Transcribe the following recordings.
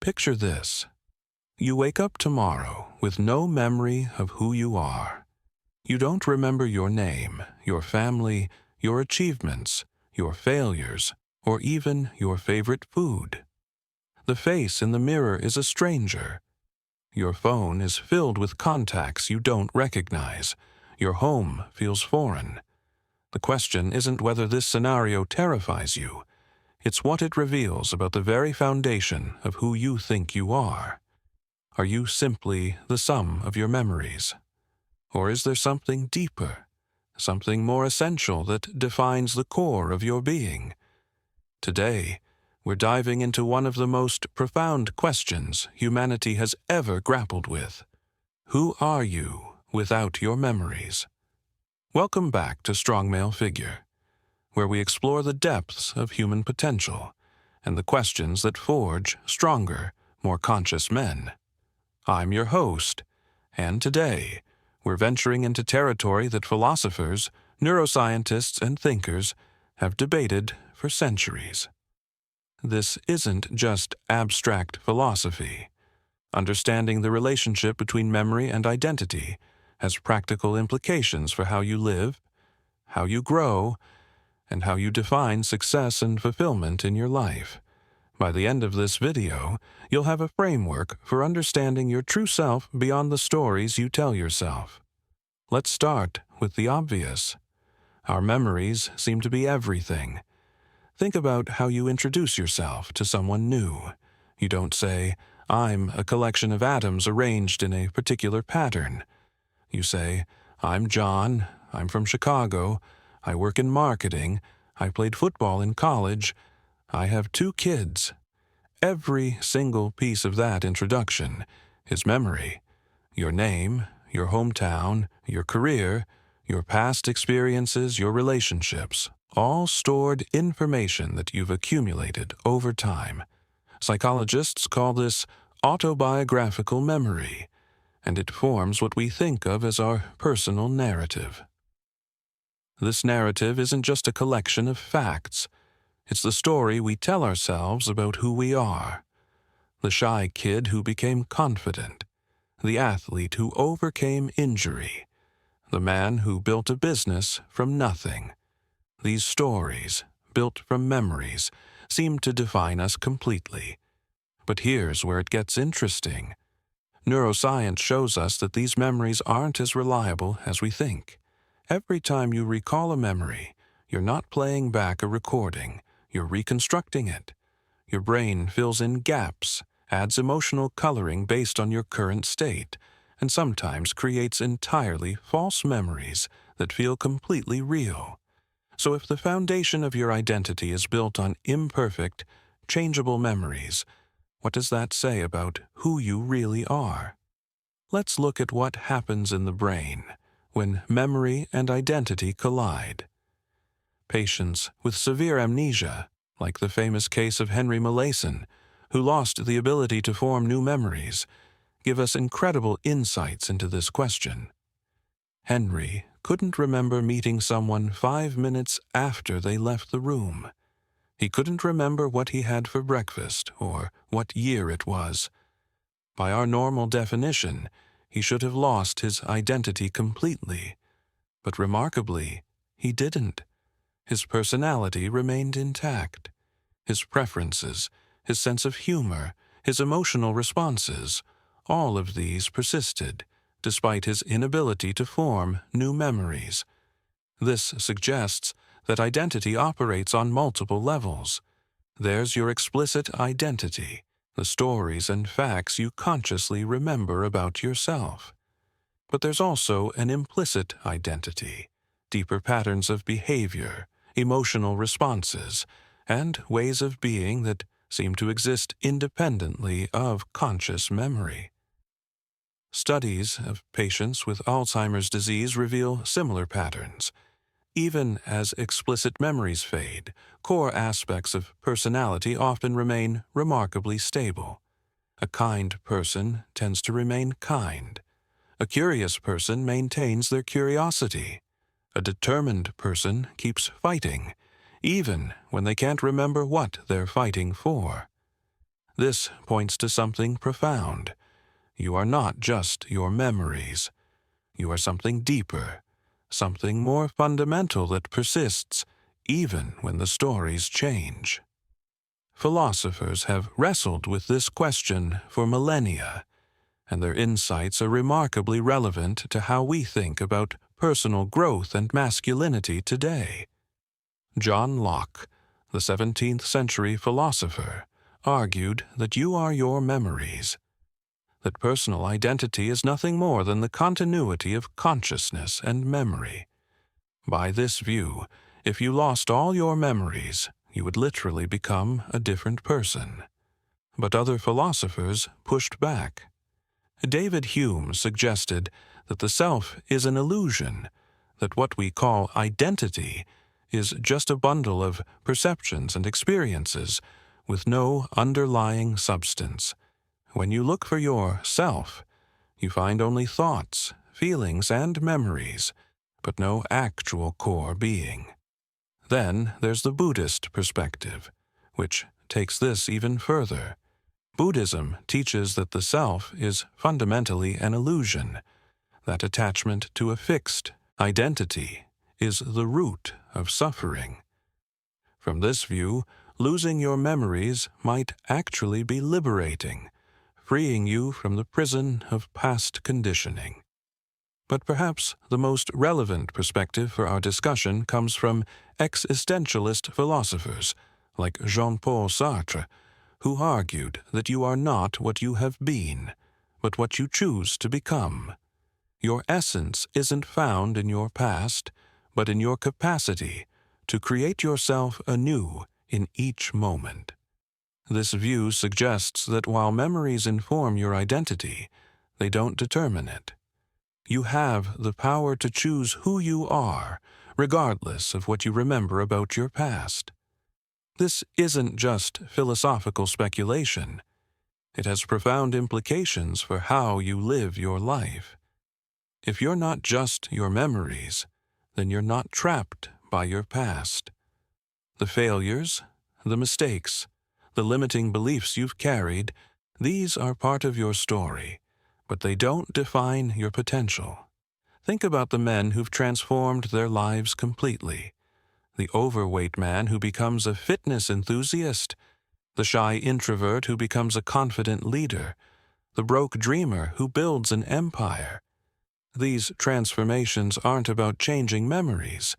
Picture this. You wake up tomorrow with no memory of who you are. You don't remember your name, your family, your achievements, your failures, or even your favorite food. The face in the mirror is a stranger. Your phone is filled with contacts you don't recognize. Your home feels foreign. The question isn't whether this scenario terrifies you. It's what it reveals about the very foundation of who you think you are. Are you simply the sum of your memories? Or is there something deeper, something more essential that defines the core of your being? Today, we're diving into one of the most profound questions humanity has ever grappled with. Who are you without your memories? Welcome back to Strong Male Figure, where we explore the depths of human potential and the questions that forge stronger, more conscious men. I'm your host, and today, we're venturing into territory that philosophers, neuroscientists, and thinkers have debated for centuries. This isn't just abstract philosophy. Understanding the relationship between memory and identity has practical implications for how you live, how you grow, and how you define success and fulfillment in your life. By the end of this video, you'll have a framework for understanding your true self beyond the stories you tell yourself. Let's start with the obvious. Our memories seem to be everything. Think about how you introduce yourself to someone new. You don't say, "I'm a collection of atoms arranged in a particular pattern." You say, "I'm John, I'm from Chicago, I work in marketing, I played football in college, I have 2 kids." Every single piece of that introduction is memory. Your name, your hometown, your career, your past experiences, your relationships, all stored information that you've accumulated over time. Psychologists call this autobiographical memory, and it forms what we think of as our personal narrative. This narrative isn't just a collection of facts. It's the story we tell ourselves about who we are. The shy kid who became confident, the athlete who overcame injury, the man who built a business from nothing. These stories, built from memories, seem to define us completely. But here's where it gets interesting. Neuroscience shows us that these memories aren't as reliable as we think. Every time you recall a memory, you're not playing back a recording, you're reconstructing it. Your brain fills in gaps, adds emotional coloring based on your current state, and sometimes creates entirely false memories that feel completely real. So if the foundation of your identity is built on imperfect, changeable memories, what does that say about who you really are? Let's look at what happens in the brain when memory and identity collide. Patients with severe amnesia, like the famous case of Henry Molaison, who lost the ability to form new memories, give us incredible insights into this question. Henry couldn't remember meeting someone 5 minutes after they left the room. He couldn't remember what he had for breakfast or what year it was. By our normal definition, he should have lost his identity completely. But remarkably, he didn't. His personality remained intact. His preferences, his sense of humor, his emotional responses, all of these persisted, despite his inability to form new memories. This suggests that identity operates on multiple levels. There's your explicit identity, the stories and facts you consciously remember about yourself. But there's also an implicit identity, deeper patterns of behavior, emotional responses, and ways of being that seem to exist independently of conscious memory. Studies of patients with Alzheimer's disease reveal similar patterns. Even as explicit memories fade, core aspects of personality often remain remarkably stable. A kind person tends to remain kind. A curious person maintains their curiosity. A determined person keeps fighting, even when they can't remember what they're fighting for. This points to something profound. You are not just your memories. You are something deeper, something more fundamental that persists even when the stories change. Philosophers have wrestled with this question for millennia, and their insights are remarkably relevant to how we think about personal growth and masculinity today. John Locke, the 17th century philosopher, argued that you are your memories, that personal identity is nothing more than the continuity of consciousness and memory. By this view, if you lost all your memories, you would literally become a different person. But other philosophers pushed back. David Hume suggested that the self is an illusion, that what we call identity is just a bundle of perceptions and experiences with no underlying substance. When you look for your self, you find only thoughts, feelings, and memories, but no actual core being. Then there's the Buddhist perspective, which takes this even further. Buddhism teaches that the self is fundamentally an illusion, that attachment to a fixed identity is the root of suffering. From this view, losing your memories might actually be liberating, freeing you from the prison of past conditioning. But perhaps the most relevant perspective for our discussion comes from existentialist philosophers like Jean-Paul Sartre, who argued that you are not what you have been, but what you choose to become. Your essence isn't found in your past, but in your capacity to create yourself anew in each moment. This view suggests that while memories inform your identity, they don't determine it. You have the power to choose who you are, regardless of what you remember about your past. This isn't just philosophical speculation. It has profound implications for how you live your life. If you're not just your memories, then you're not trapped by your past. The failures, the mistakes, the limiting beliefs you've carried, these are part of your story, but they don't define your potential. Think about the men who've transformed their lives completely. The overweight man who becomes a fitness enthusiast, the shy introvert who becomes a confident leader, the broke dreamer who builds an empire. These transformations aren't about changing memories.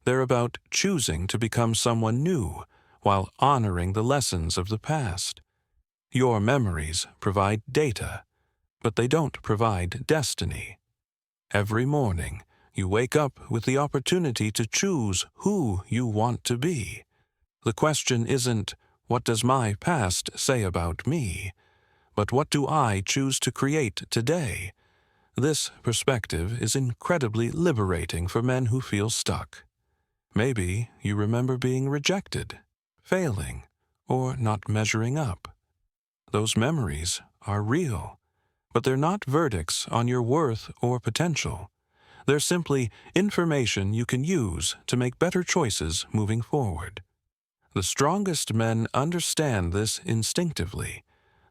They're about choosing to become someone new while honoring the lessons of the past. Your memories provide data, but they don't provide destiny. Every morning, you wake up with the opportunity to choose who you want to be. The question isn't, what does my past say about me? But what do I choose to create today? This perspective is incredibly liberating for men who feel stuck. Maybe you remember being rejected, failing, or not measuring up. Those memories are real, but they're not verdicts on your worth or potential. They're simply information you can use to make better choices moving forward. The strongest men understand this instinctively.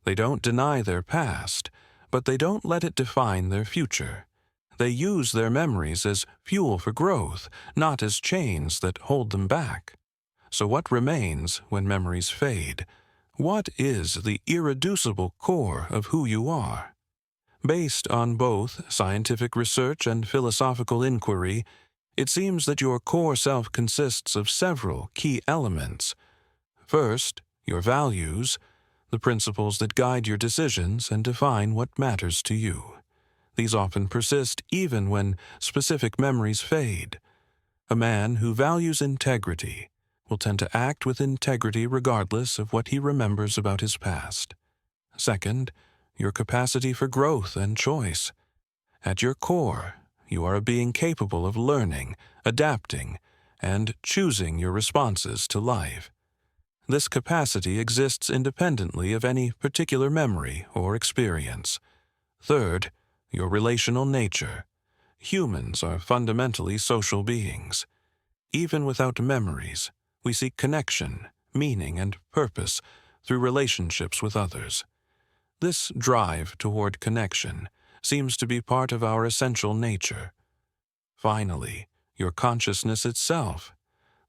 They don't deny their past, but they don't let it define their future. They use their memories as fuel for growth, not as chains that hold them back. So what remains when memories fade? What is the irreducible core of who you are? Based on both scientific research and philosophical inquiry, it seems that your core self consists of several key elements. First, your values, the principles that guide your decisions and define what matters to you. These often persist even when specific memories fade. A man who values integrity will tend to act with integrity regardless of what he remembers about his past. Second, your capacity for growth and choice. At your core, you are a being capable of learning, adapting, and choosing your responses to life. This capacity exists independently of any particular memory or experience. Third, your relational nature. Humans are fundamentally social beings. Even without memories, we seek connection, meaning, and purpose through relationships with others. This drive toward connection seems to be part of our essential nature. Finally, your consciousness itself,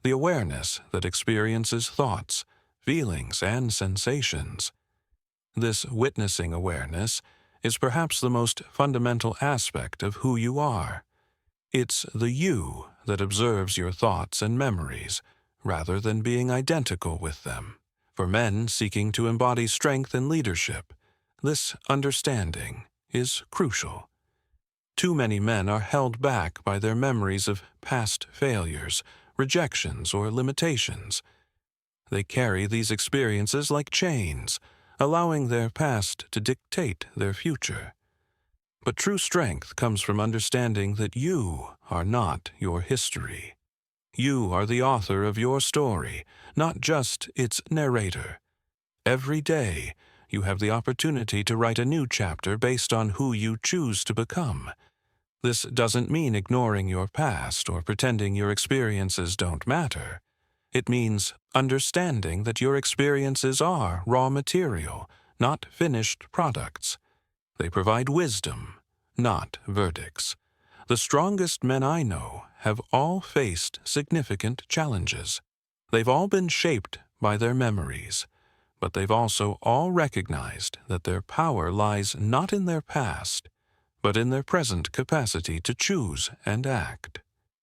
the awareness that experiences thoughts, feelings, and sensations. This witnessing awareness is perhaps the most fundamental aspect of who you are. It's the you that observes your thoughts and memories, rather than being identical with them. For men seeking to embody strength and leadership, this understanding is crucial. Too many men are held back by their memories of past failures, rejections, or limitations. They carry these experiences like chains, allowing their past to dictate their future. But true strength comes from understanding that you are not your history. You are the author of your story, not just its narrator. Every day, you have the opportunity to write a new chapter based on who you choose to become. This doesn't mean ignoring your past or pretending your experiences don't matter. It means understanding that your experiences are raw material, not finished products. They provide wisdom, not verdicts. The strongest men I know have all faced significant challenges. They've all been shaped by their memories, but they've also all recognized that their power lies not in their past, but in their present capacity to choose and act.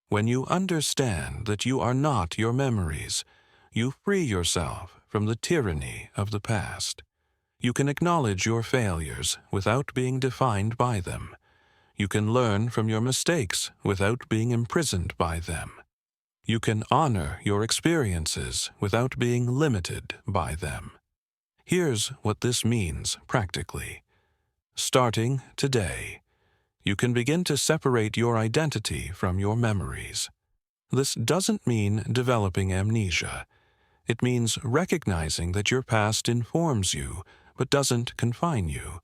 When you understand that you are not your memories, you free yourself from the tyranny of the past. You can acknowledge your failures without being defined by them. You can learn from your mistakes without being imprisoned by them. You can honor your experiences without being limited by them. Here's what this means practically. Starting today, you can begin to separate your identity from your memories. This doesn't mean developing amnesia. It means recognizing that your past informs you, but doesn't confine you.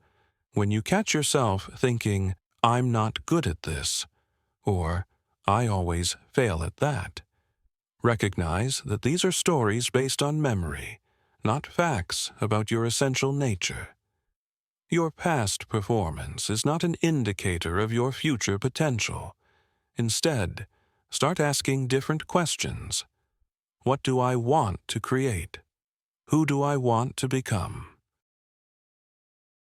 When you catch yourself thinking, "I'm not good at this," or "I always fail at that," recognize that these are stories based on memory, not facts about your essential nature. Your past performance is not an indicator of your future potential. Instead, start asking different questions. What do I want to create? Who do I want to become?